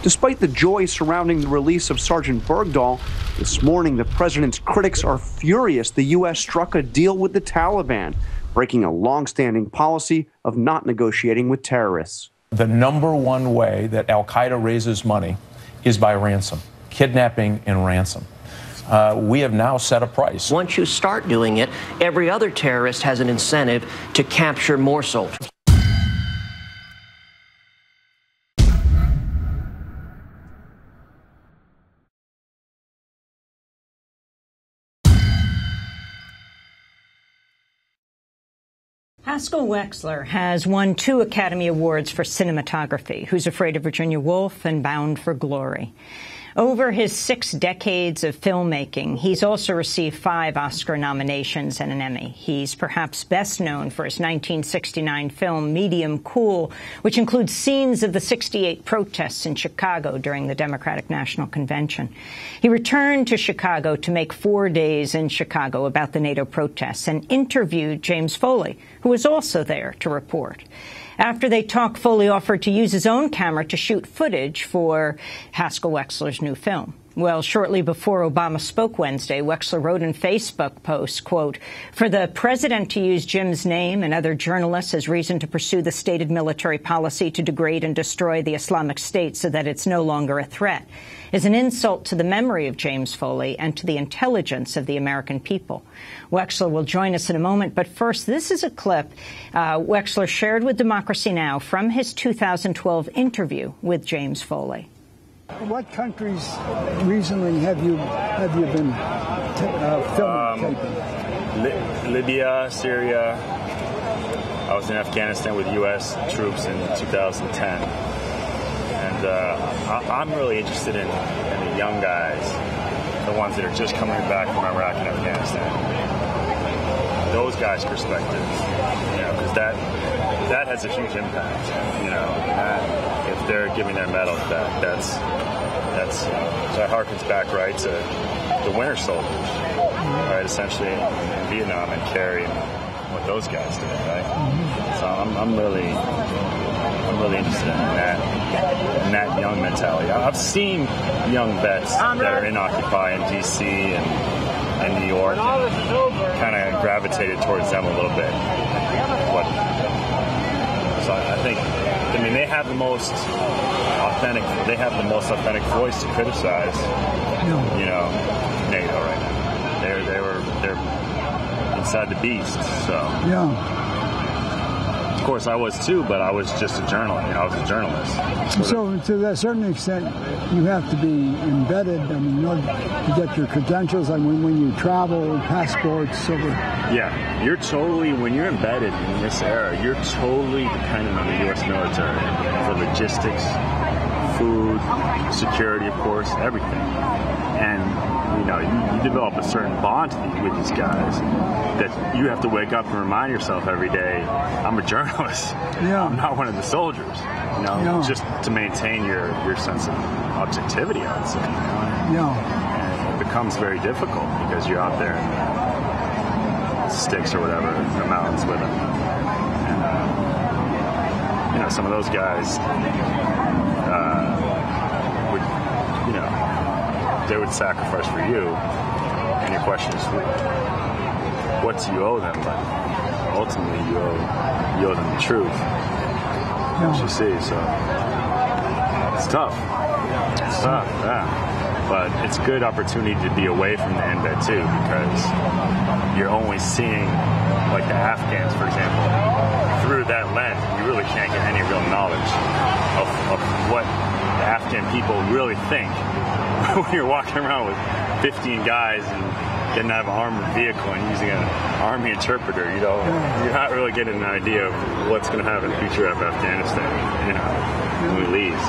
Despite the joy surrounding the release of Sergeant Bergdahl, this morning the president's critics are furious the U.S. struck a deal with the Taliban, breaking a long-standing policy of not negotiating with terrorists. The number one way that al-Qaeda raises money is by ransom, kidnapping and ransom. We have now set a price. Once you start doing it, every other terrorist has an incentive to capture more soldiers. Haskell Wexler has won 2 Academy Awards for cinematography, Who's Afraid of Virginia Woolf and Bound for Glory. Over his 6 decades of filmmaking, he's also received 5 Oscar nominations and an Emmy. He's perhaps best known for his 1969 film Medium Cool, which includes scenes of the '68 protests in Chicago during the Democratic National Convention. He returned to Chicago to make 4 Days in Chicago about the NATO protests and interviewed James Foley, who was also there to report. After they talked, Foley offered to use his own camera to shoot footage for Haskell Wexler's new film. Well, shortly before Obama spoke Wednesday, Wexler wrote in Facebook post, quote, "For the president to use Jim's name and other journalists as reason to pursue the stated military policy to degrade and destroy the Islamic State so that it's no longer a threat is an insult to the memory of James Foley and to the intelligence of the American people." Wexler will join us in a moment, but first, this is a clip Wexler shared with Democracy Now! From his 2012 interview with James Foley. What countries recently have you been filming? Libya, Syria. I was in Afghanistan with U.S. troops in 2010. And I'm really interested in the young guys, the ones that are just coming back from Iraq and Afghanistan. Those guys' perspectives, because that has a huge impact. If they're giving their medals back, that's that harkens back right to the winter soldiers, right? Essentially in Vietnam and carrying what those guys did, right? So I'm really interested in that young mentality. I've seen young vets that are in Occupy in D.C. and New York, kind of gravitated towards them a little bit. So I think, they have the most authentic. They have the most authentic voice to criticize, NATO right now. They're inside the beast. So yeah. Of course, I was too, but I was just a journalist. I was a journalist. So to a certain extent, you have to be embedded. In order to get your credentials, when you travel, passports, Yeah, when you're embedded in this era, you're totally dependent on the U.S. military for logistics, food, security, of course, everything. And you develop a certain bond with these guys that you have to wake up and remind yourself every day, I'm a journalist. Yeah. I'm not one of the soldiers. Just to maintain your sense of objectivity, I would say. Yeah. And it becomes very difficult because you're out there in the sticks or whatever, the mountains with them. And some of those guys they would sacrifice for you, and your question is, what do you owe them? But ultimately, you owe them the truth, which you see. So it's tough. It's tough, yeah. But it's a good opportunity to be away from the embed too, because you're only seeing, like the Afghans, for example, through that lens. You really can't get any real knowledge of what the Afghan people really think. When you're walking around with 15 guys and getting out of an armored vehicle and using an army interpreter, you're not really getting an idea of what's going to happen in the future of Afghanistan, when we leave.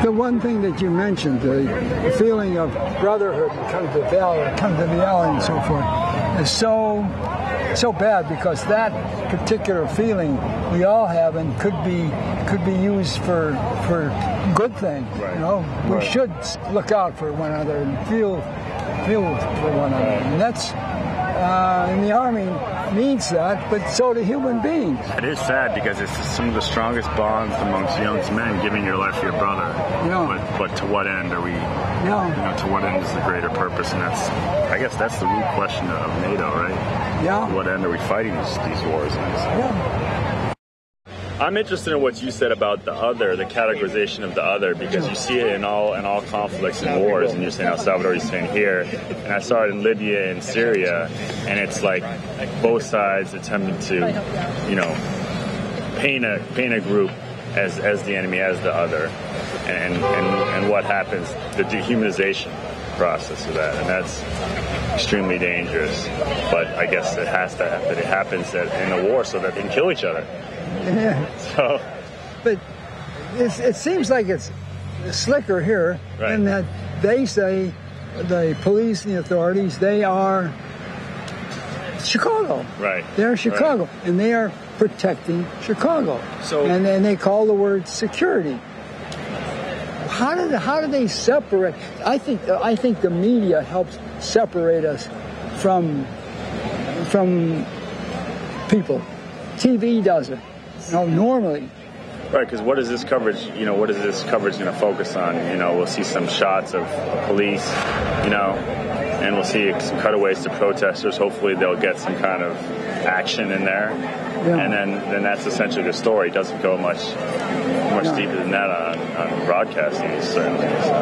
The one thing that you mentioned, the feeling of brotherhood comes to valor, comes to reality and so forth, is so bad, because that particular feeling we all have and could be used for good things. Right. We should look out for one another and feel for one another. And that's in the Army. needs that, but so do human beings. It is sad because it's some of the strongest bonds amongst young men, giving your life for your brother. Yeah. But to what end are we? Yeah. You know, to what end is the greater purpose? And I guess that's the root question of NATO, right? Yeah. To what end are we fighting these wars? Yeah. I'm interested in what you said about the other, the categorization of the other, because you see it in all conflicts and wars, and you're saying El Salvador, you're saying here, and I saw it in Libya and Syria, and it's like both sides attempting to, you know, paint a group as the enemy, as the other, and what happens, the dehumanization process of that, and that's extremely dangerous. But I guess it has to happen. It happens in a war so that they can kill each other. Yeah. So, but it seems like it's slicker here, right. in that they say, the police and the authorities, they are Chicago. Right. They're Chicago, right. And they are protecting Chicago. So, and they call the word security. How do they separate? I think the media helps separate us from people. TV does it. Normally. Right, because what is this coverage? You know, what is this coverage going to focus on? You know, we'll see some shots of police, you know, and we'll see some cutaways to protesters. Hopefully, they'll get some kind of action in there, yeah. And then that's essentially the story. It doesn't go much deeper than that on broadcasting, certainly. So.